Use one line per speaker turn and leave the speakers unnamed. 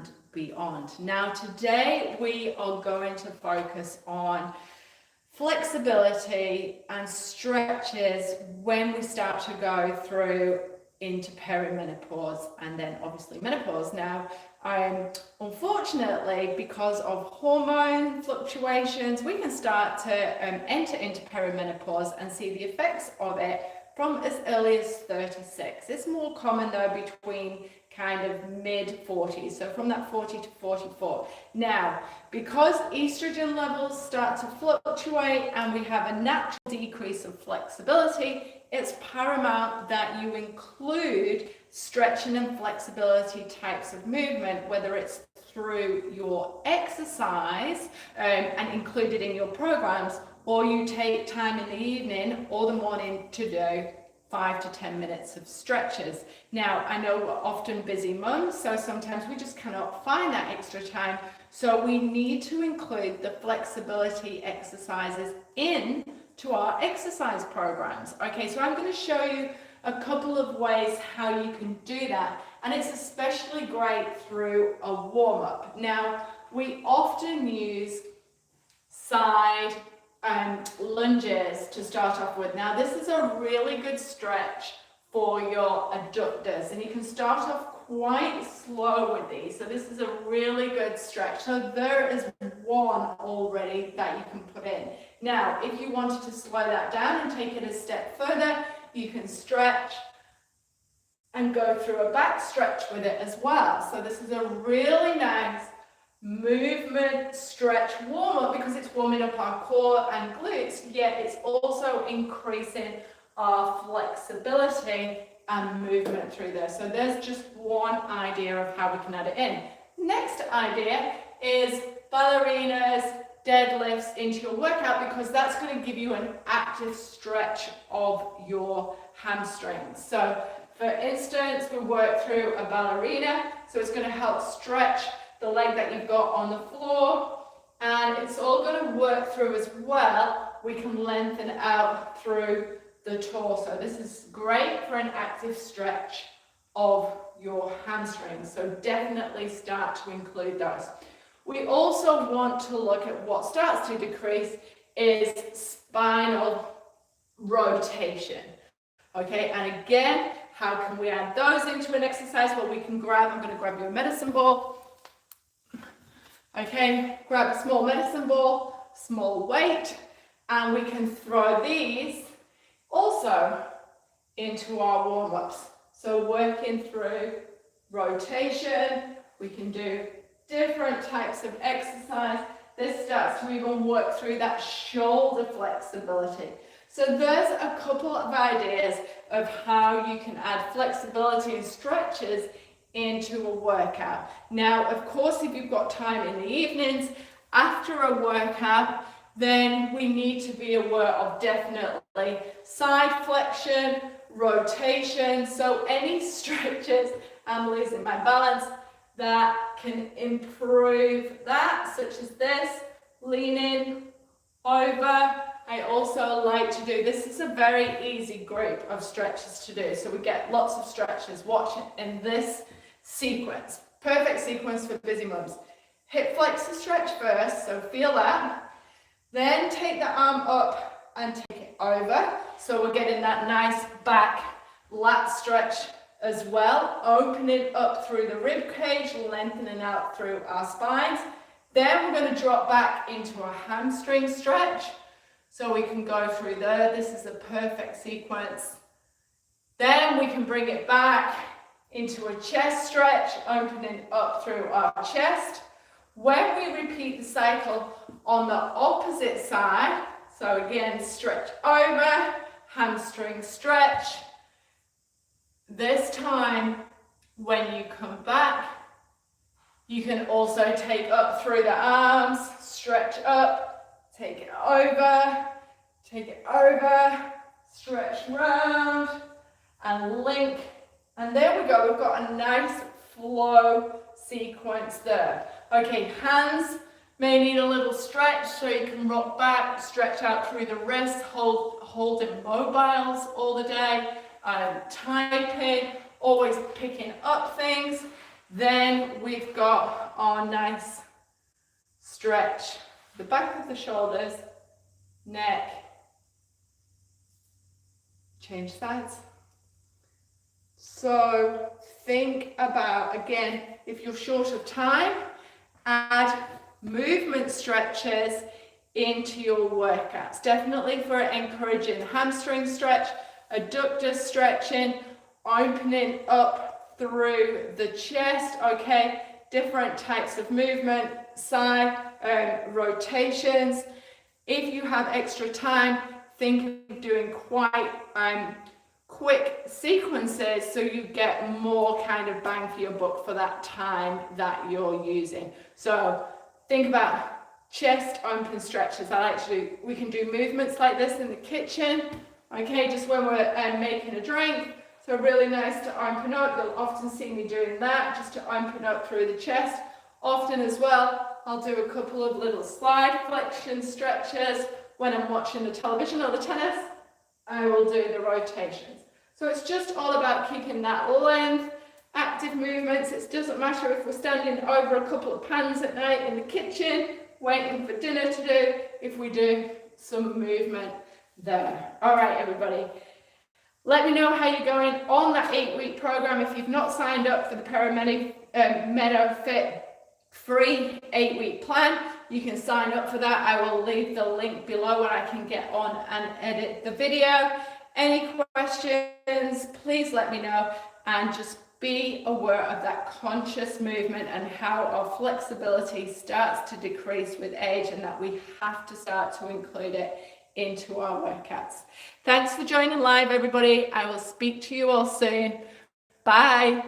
and beyond. Now today we are going to focus on flexibility and stretches when we start to go through into perimenopause and then obviously menopause. Now, unfortunately, because of hormone fluctuations, we can start to enter into perimenopause and see the effects of it from as early as 36. It's more common though between kind of mid 40s, so from that 40 to 44. Now, because estrogen levels start to fluctuate and we have a natural decrease of flexibility, it's paramount that you include stretching and flexibility types of movement, whether it's through your exercise and included in your programs, or you take time in the evening or the morning to do 5 to 10 minutes of stretches. Now, I know we're often busy mums, so sometimes we just cannot find that extra time. So we need to include the flexibility exercises in to our exercise programs. Okay, so I'm going to show you a couple of ways how you can do that. And it's especially great through a warm-up. Now, we often use side lunges to start off with. Now this is a really good stretch for your adductors, and you can start off quite slow with these. So this is a really good stretch. So there is one already that you can put in. Now, if you wanted to slow that down and take it a step further, you can stretch and go through a back stretch with it as well. So this is a really nice movement stretch warm up because it's warming up our core and glutes, yet it's also increasing our flexibility and movement through there. So there's just one idea of how we can add it in. Next idea is ballerinas, deadlifts into your workout, because that's going to give you an active stretch of your hamstrings. So for instance, we work through a ballerina, so it's going to help stretch the leg that you've got on the floor, and it's all going to work through as well. We can lengthen out through the torso. This is great for an active stretch of your hamstrings, so definitely start to include those. We also want to look at what starts to decrease is spinal rotation. Okay, and again, how can we add those into an exercise? Well, we can I'm going to grab you a medicine ball. Okay, grab a small medicine ball, small weight, and we can throw these also into our warm-ups. So working through rotation, we can do different types of exercise. This starts to even work through that shoulder flexibility. So there's a couple of ideas of how you can add flexibility and stretches into a workout. Now, of course, if you've got time in the evenings after a workout, then we need to be aware of definitely side flexion, rotation. So any stretches, I'm losing my balance, that can improve that, such as this, leaning over. I also like to do, this is a very easy group of stretches to do. So we get lots of stretches. Watch it in this sequence. Perfect sequence for busy mums. Hip flexor stretch first, so feel that. Then take the arm up and take it over. So we're getting that nice back lat stretch as well, opening up through the rib cage, lengthening out through our spines. Then we're going to drop back into a hamstring stretch. So we can go through there. This is a perfect sequence. Then we can bring it back into a chest stretch, opening up through our chest. When we repeat the cycle on the opposite side, so again, stretch over, hamstring stretch. This time, when you come back, you can also take up through the arms, stretch up, take it over, stretch round, and link. And there we go, we've got a nice flow sequence there. Okay, hands may need a little stretch, so you can rock back, stretch out through the wrists, hold immobiles all the day, typing, always picking up things. Then we've got our nice stretch, the back of the shoulders, neck, change sides. So think about, again, if you're short of time, add movement stretches into your workouts. Definitely for encouraging hamstring stretch, adductor stretching, opening up through the chest, okay? Different types of movement, side rotations. If you have extra time, think of doing quite quick sequences so you get more kind of bang for your buck for that time that you're using. So think about chest open stretches. We can do movements like this in the kitchen, okay, just when we're making a drink. So really nice to open up. You'll often see me doing that, just to open up through the chest. Often as well, I'll do a couple of little slide flexion stretches when I'm watching the television or the tennis. I will do the rotations. So it's just all about keeping that length, active movements. It doesn't matter if we're standing over a couple of pans at night in the kitchen, waiting for dinner to do, if we do some movement there. All right, everybody. Let me know how you're going on that 8-week program. If you've not signed up for the Menopause free 8-week plan, you can sign up for that. I will leave the link below where I can get on and edit the video. Any questions, please let me know, and just be aware of that conscious movement and how our flexibility starts to decrease with age, and that we have to start to include it into our workouts. Thanks for joining live, everybody. I will speak to you all soon. Bye.